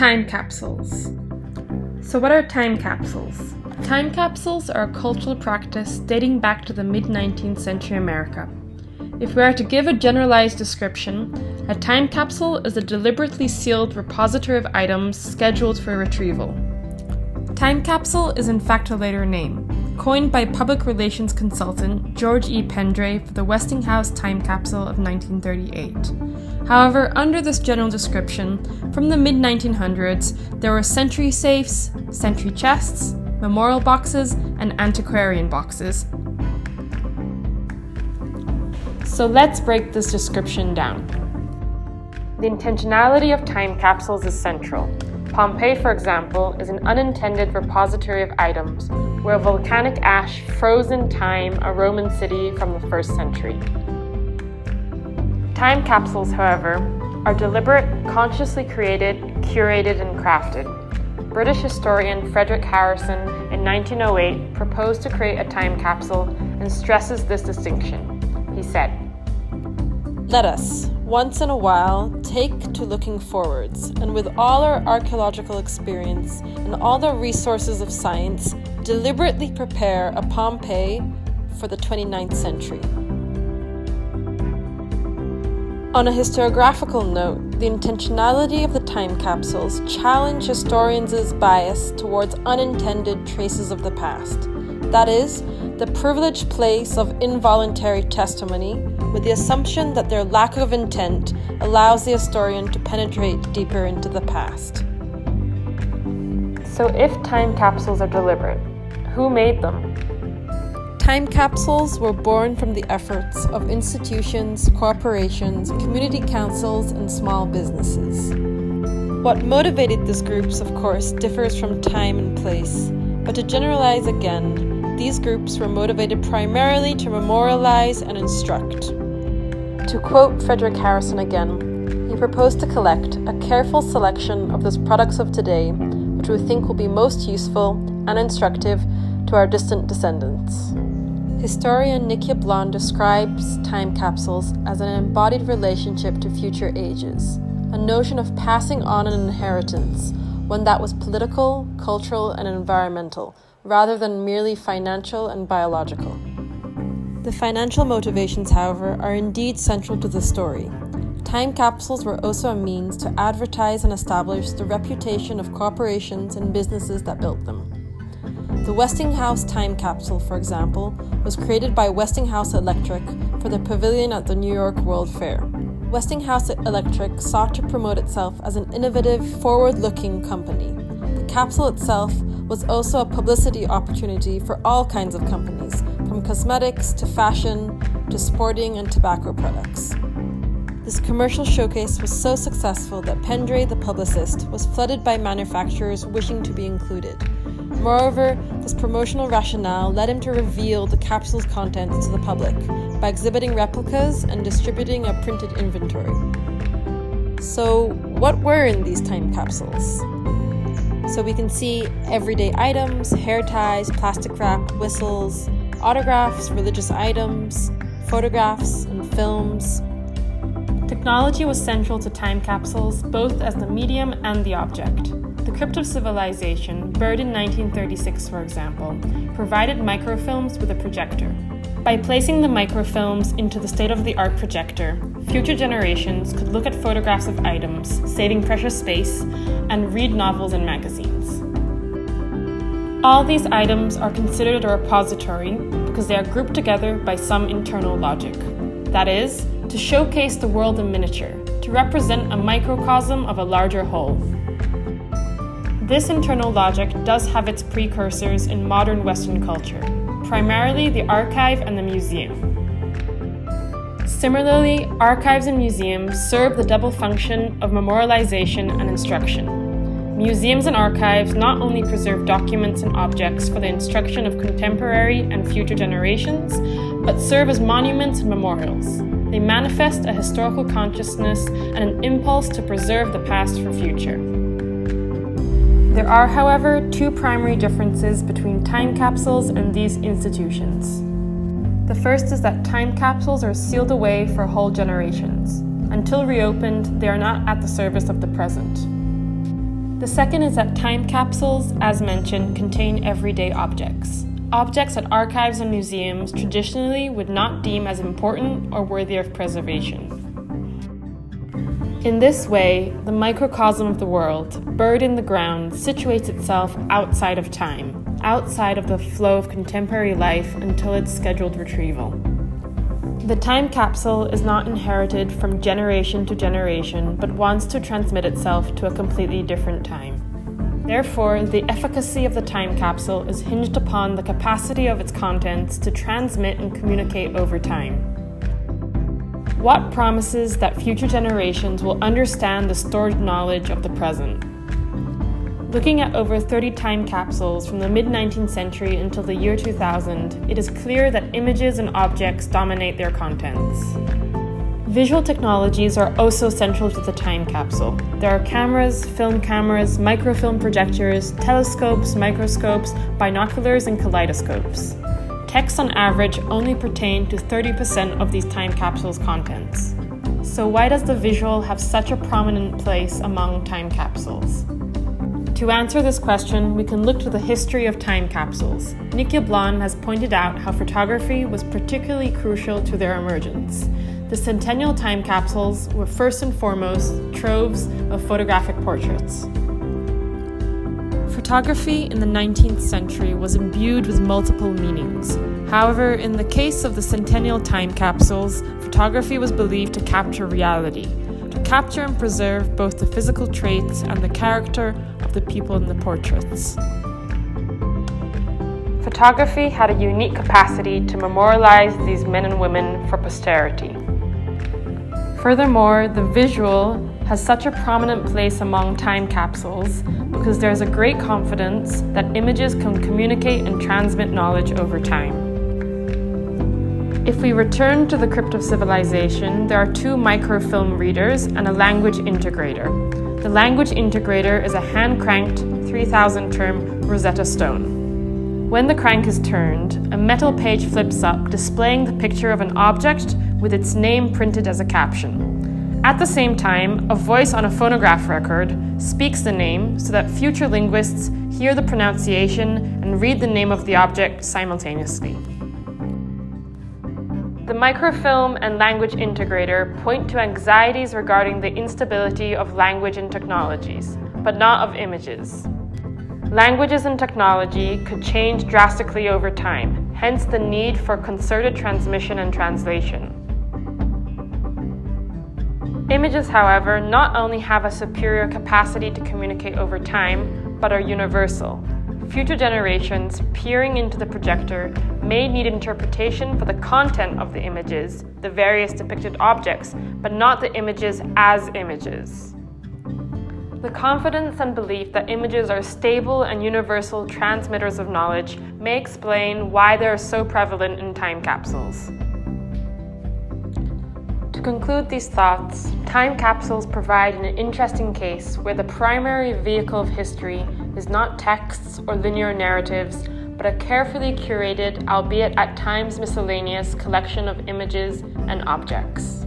Time capsules. So what are time capsules? Time capsules are a cultural practice dating back to the mid-19th century America. If we are to give a generalized description, a time capsule is a deliberately sealed repository of items scheduled for retrieval. Time capsule is in fact a later name, coined by public relations consultant George E. Pendray for the Westinghouse time capsule of 1938. However, under this general description, from the mid-1900s, there were sentry safes, sentry chests, memorial boxes, and antiquarian boxes. So let's break this description down. The intentionality of time capsules is central. Pompeii, for example, is an unintended repository of items where volcanic ash froze in time a Roman city from the 1st century. Time capsules, however, are deliberate, consciously created, curated, and crafted. British historian Frederick Harrison in 1908 proposed to create a time capsule and stresses this distinction. He said, "Let us, once in a while, take to looking forwards, and with all our archaeological experience and all the resources of science, deliberately prepare a Pompeii for the 29th century." On a historiographical note, the intentionality of the time capsules challenge historians' bias towards unintended traces of the past. That is, the privileged place of involuntary testimony, with the assumption that their lack of intent allows the historian to penetrate deeper into the past. So if time capsules are deliberate, who made them? Time capsules were born from the efforts of institutions, corporations, community councils, and small businesses. What motivated these groups, of course, differs from time and place, but to generalize again, these groups were motivated primarily to memorialize and instruct. To quote Frederick Harrison again, he proposed to collect a careful selection of those products of today which we think will be most useful and instructive to our distant descendants. Historian Nikia Blond describes time capsules as an embodied relationship to future ages, a notion of passing on an inheritance, one that was political, cultural, and environmental, rather than merely financial and biological. The financial motivations, however, are indeed central to the story. Time capsules were also a means to advertise and establish the reputation of corporations and businesses that built them. The Westinghouse time capsule, for example, was created by Westinghouse Electric for the pavilion at the New York World Fair. Westinghouse Electric sought to promote itself as an innovative, forward-looking company. The capsule itself was also a publicity opportunity for all kinds of companies, from cosmetics to fashion to sporting and tobacco products. This commercial showcase was so successful that Pendray, the publicist, was flooded by manufacturers wishing to be included. Moreover, this promotional rationale led him to reveal the capsule's contents to the public by exhibiting replicas and distributing a printed inventory. So, what were in these time capsules? So we can see everyday items, hair ties, plastic wrap, whistles, autographs, religious items, photographs, and films. Technology was central to time capsules, both as the medium and the object. The Crypt of Civilization, buried in 1936 for example, provided microfilms with a projector. By placing the microfilms into the state-of-the-art projector, future generations could look at photographs of items, saving precious space, and read novels and magazines. All these items are considered a repository because they are grouped together by some internal logic. That is, to showcase the world in miniature, to represent a microcosm of a larger whole. This internal logic does have its precursors in modern Western culture, primarily the archive and the museum. Similarly, archives and museums serve the double function of memorialization and instruction. Museums and archives not only preserve documents and objects for the instruction of contemporary and future generations, but serve as monuments and memorials. They manifest a historical consciousness and an impulse to preserve the past for future. There are, however, two primary differences between time capsules and these institutions. The first is that time capsules are sealed away for whole generations. Until reopened, they are not at the service of the present. The second is that time capsules, as mentioned, contain everyday objects. Objects that archives and museums traditionally would not deem as important or worthy of preservation. In this way, the microcosm of the world, buried in the ground, situates itself outside of time, outside of the flow of contemporary life until its scheduled retrieval. The time capsule is not inherited from generation to generation, but wants to transmit itself to a completely different time. Therefore, the efficacy of the time capsule is hinged upon the capacity of its contents to transmit and communicate over time. What promises that future generations will understand the stored knowledge of the present? Looking at over 30 time capsules from the mid-19th century until the year 2000, it is clear that images and objects dominate their contents. Visual technologies are also central to the time capsule. There are cameras, film cameras, microfilm projectors, telescopes, microscopes, binoculars, and kaleidoscopes. Texts on average only pertain to 30% of these time capsules' contents. So why does the visual have such a prominent place among time capsules? To answer this question, we can look to the history of time capsules. Nick Yablon has pointed out how photography was particularly crucial to their emergence. The centennial time capsules were first and foremost troves of photographic portraits. Photography in the 19th century was imbued with multiple meanings. However, in the case of the centennial time capsules, photography was believed to capture reality, to capture and preserve both the physical traits and the character of the people in the portraits. Photography had a unique capacity to memorialize these men and women for posterity. Furthermore, the visual has such a prominent place among time capsules because there is a great confidence that images can communicate and transmit knowledge over time. If we return to the crypt of civilization, there are two microfilm readers and a language integrator. The language integrator is a hand-cranked 3,000-term Rosetta Stone. When the crank is turned, a metal page flips up displaying the picture of an object with its name printed as a caption. At the same time, a voice on a phonograph record speaks the name so that future linguists hear the pronunciation and read the name of the object simultaneously. The microfilm and language integrator point to anxieties regarding the instability of language and technologies, but not of images. Languages and technology could change drastically over time, hence the need for concerted transmission and translation. Images, however, not only have a superior capacity to communicate over time, but are universal. Future generations, peering into the projector, may need interpretation for the content of the images, the various depicted objects, but not the images as images. The confidence and belief that images are stable and universal transmitters of knowledge may explain why they are so prevalent in time capsules. To conclude these thoughts, time capsules provide an interesting case where the primary vehicle of history is not texts or linear narratives, but a carefully curated, albeit at times miscellaneous, collection of images and objects.